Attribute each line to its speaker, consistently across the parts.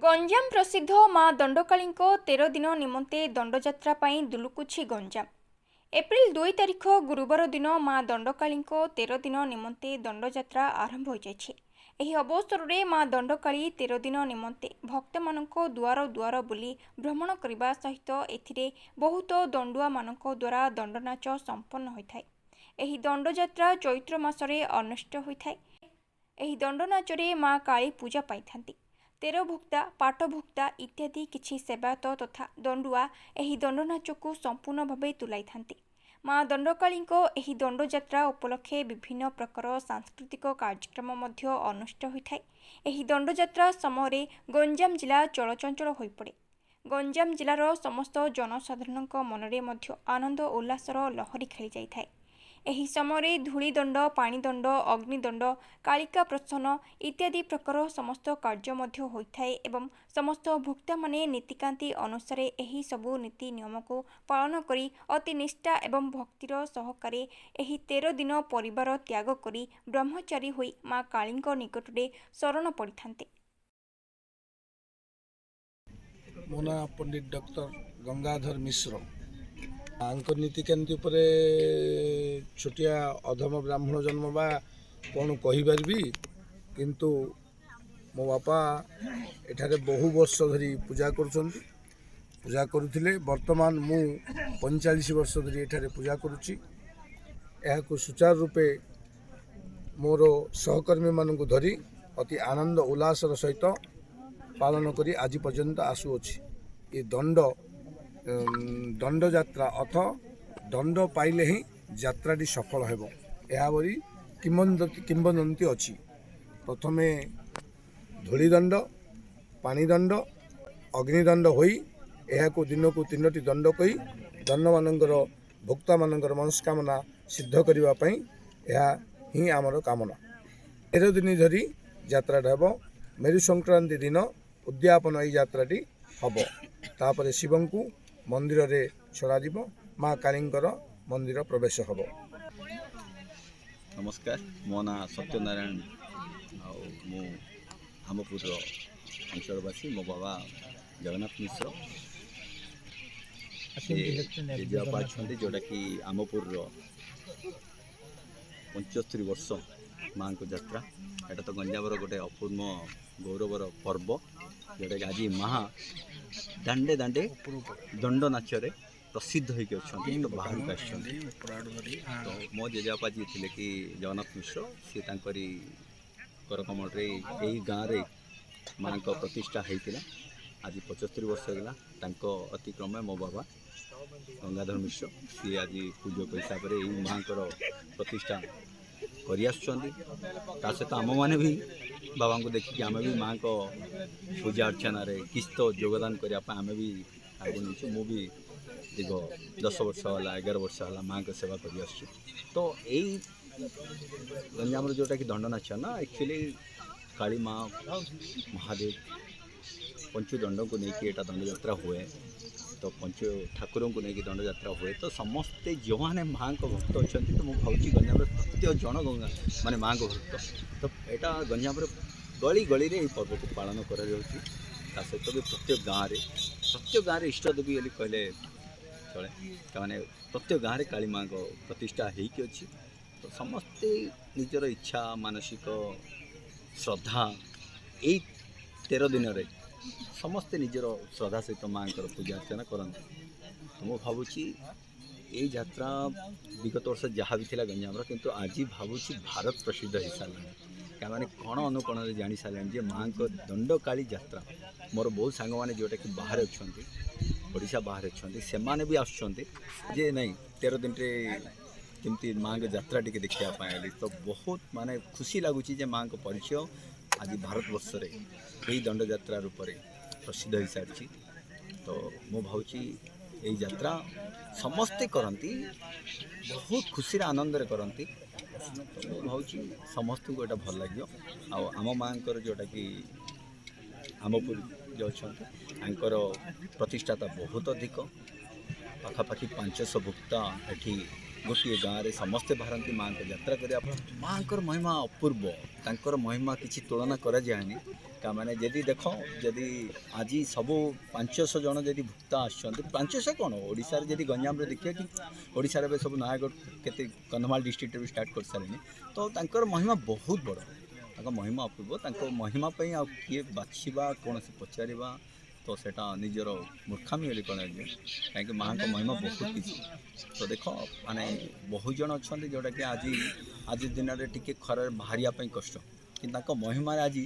Speaker 1: गंजाम प्रसिद्ध माँ दंडकाली 13 दिन निमंते दंडयात्रा दुलुकुछि गंजाम। एप्रिल 2 तारिख गुरुवार दिन माँ दंडकाली 13 दिन निमंते दंडयात्रा आरंभ हो जाइछि। एही अवसर में माँ दंडकाली 13 दिन निमंते भक्त मानक दुआर दुआर बुली भ्रमण करने सहित एथिरे बहुत दंडुआ मानक द्वारा दंडनाच संपन्न होइथाय। एही दंडयात्रा चैत्र मासरे अनुष्ठित होइथाय। एही दंडनाचरे माँ काली पूजा पाइथांती। तेर भुक्ता पाट भुक्ता इत्यादि किछि सेवायत तथा दंडुआ एही दंडनाचକୁ संपूर्ण भावे तुलाई थांती। माँ दंडकाली एही दंडयात्रा उपलक्षे विभिन्न प्रकार सांस्कृतिक कार्यक्रम मध्य अनुष्ठित होइथाय। एही दंडयात्रा समय गंजाम जिला चलचंचल होई पड़े। गंजाम जिलार समस्त जनसाधारणक मनरे मध्य आनंद उल्लासर लहरी खेली जाइथाय। एही समय धूलीदंड पाणीदंड अग्निदंड कालिका प्रसन्न इत्यादि प्रकार समस्त कार्य मध्य होइथाय एवं समस्त भुक्ता माने नीतिकांति अनुसार एही सबु नीति नियम को पालन करी अति निष्ठा एवं भक्तिर सहकारे एही 13 दिन परिवार त्याग करी ब्रह्मचारी होई माँ कालींक निकटरे शरण पड़िथांते।
Speaker 2: मो ना पंडित डॉक्टर गंगाधर मिश्र। नीतिकांति छोटिया अधम ब्राह्मण जन्म बा कौन कहीपरि किंतु मो बापा एठारे बहु वर्ष धरी पूजा पूजा करुथिले। वर्तमान मु 45 वर्ष धरी एठारे पूजा करुची। यह सुचारू रूपे मोर सहकर्मी मानक धरी अति आनंद उल्लासर सहित पालन करी आज पर्यंत आसुअछि। ये दंड यात्रा अथ दंड पाइले ही यात्राटी सफल हेब एहावरी किंबदंती अछि। प्रथमे धूलीदंड पाणीदंड अग्निदंड होई एहाको दिनकू 3टी दंड कही दंड मानकर भोक्ता मानकर मनस्कामना सिद्ध करने पई यह ही आमर कामना। 13 दिन धरी यात्राटा हेब। मेरु संक्रांति दिन उद्यापन यही यात्राटी हम। तापर शिवं को मंदिर रे छड़ा जीव माँ कालींकर मंदिर प्रवेश हम।
Speaker 3: नमस्कार, मो ना सत्यनारायण मु आमपुर अंचलवासी। मो बाबा जगन्नाथ मिश्र जेजेबापा अच्छा जोटा कि आमपुर 75 वर्ष माँ को यात्रा। एटा तो गंजामर गोटे अपूर्व गौरवर पर्व जोटा कि आज माँ दांडे दांडे दंड नाचरे प्रसिद्ध होकर अच्छा बाहर तो मो जेजेबापा जी थे कि जगन्नाथ मिश्र सी करकमल यही गाँव में माँ को प्रतिष्ठा होता। आज 75 वर्ष होगा अतिक्रमे मो बाबा गंगाधर मिश्र सी आज पूजक हिसाब से यही माँ को प्रतिष्ठा सहित आम मैंने भी बाबा को देखिए आम भी माँ को पूजा अर्चन किस तो योगदान करने आम भी आगे नहीं। मु भी दीर्घ 10 वर्ष है 11 वर्ष है माँ को सेवा कर तो यही गंजाम जोटा कि दंड नाच ना एक्चुअली काली माँ महादेव पंचु दंड को लेकिन यहाँ दंड यात्रा हुए तो पंचु ठाकुर को लेकिन दंड यात्रा हुए तो समस्ते जो मैंने माँ को भक्त अच्छा तो मुझे भावी गंजाम प्रत्येक जन गंगा माने माँ को भक्त तो यहाँ गंजाम गली गली रे पर्व को पालन कर सहित भी प्रत्येक गाँव में इष्ट देवी कहले चले मैंने प्रत्येक गाँव में काली माँ को प्रतिष्ठा होती अच्छी तो समस्ते निजर इच्छा मानसिक श्रद्धा यही 13 दिन रे समस्ते निजर श्रद्धा सहित माँ को पूजा अर्चना करते। तो मुझे भावुची ये यात्रा विगत वर्ष जहाँ भी थी गंजाम किंतु आज भावुची भारत प्रसिद्ध हो सारे क्या मैंने कण अनुकण जानी सारे माँ को दंडकाली यात्रा। मोर बहुत सांग मैंने जोटा कि बाहर अच्छा ओडिशा बाहर अच्छा से मैंने भी आसुँचे नहीं 13 दिन केमती माँ को यात्रा टी देखापी तो बहुत माने खुशी लगुच माँ को परिचय आज भारत वर्ष रे यही दंड यात्रा रूप में प्रसिद्ध हो सारी। तो मो भावी यही यात्रा समस्ते करती बहुत खुशी आनंद करती तो मो भावी समस्त को यहाँ भल लगे। आम माँ जोटा कि आमपुर जो अच्छा प्रतिष्ठाता बहुत अधिक पाखापाखि 500 भुक्ता एठी गोटे गाँव में समस्ते बाहरती माँ को यात्रा करने। माँ को महिमा अपूर्व तांकर महिमा किसी तुलना करा जाएनी। ମାନେ ଯଦି ଦେଖ ଯଦି ଆଜି ସବୁ 500 ଜଣ ଯଦି ଭକ୍ତ ଆସୁଛନ୍ତି 500 କ'ଣ ଓଡ଼ିଶାରେ ଯଦି ଗଞ୍ଜାମରେ ଦେଖିବା କି ଓଡ଼ିଶାରେ ଏବେ ସବୁ ନୟାଗଡ଼ କେତେ କନ୍ଧମାଳ ଡିଷ୍ଟ୍ରିକ୍ଟରେ ବି ଷ୍ଟାର୍ଟ କରିସାରିଲେଣି ତ ତାଙ୍କର ମହିମା ବହୁତ ବଡ଼ ତାଙ୍କ ମହିମା ଅପୂର୍ବ ତାଙ୍କ ମହିମା ପାଇଁ ଆଉ କିଏ ବାଛିବା କୌଣସି ପଚାରିବା ତ ସେଇଟା ନିଜର ମୂର୍ଖାମି ବୋଲି କ'ଣ କାହିଁକି ମାଆଙ୍କ ମହିମା ବହୁତ କିଛି ତ ଦେଖ ମାନେ ବହୁତ ଜଣ ଅଛନ୍ତି ଯେଉଁଟାକି ଆଜି ଦିନରେ ଟିକେ ଖରାରେ ବାହାରିବା ପାଇଁ କଷ୍ଟ କିନ୍ତୁ ତାଙ୍କ ମହିମାରେ ଆଜି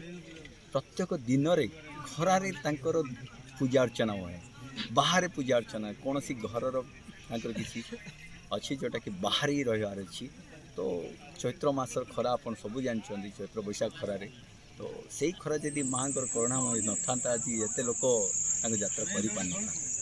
Speaker 3: ପ୍ରତ୍ୟେକ ଦିନରେ ଖରାରେ ତାଙ୍କର ପୂଜା ଅର୍ଚ୍ଚନା ହୁଏ ବାହାରେ ପୂଜା ଅର୍ଚ୍ଚନା କୌଣସି ଘରର ତାଙ୍କର କିଛି ଅଛି ଯେଉଁଟାକି ବାହାରେ ହିଁ ରହିବାର ଅଛି ତ ଚୈତ୍ର ମାସର ଖରା ଆପଣ ସବୁ ଜାଣିଛନ୍ତି ଚୈତ୍ର ବୈଶାଖ ଖରାରେ ତ ସେଇ ଖରା ଯଦି ମାଆଙ୍କର କରୁଣାମୟ ନଥାନ୍ତା ଆଜି ଏତେ ଲୋକ ତାଙ୍କ ଯାତ୍ରା କରିପାରିନଥାନ୍ତେ।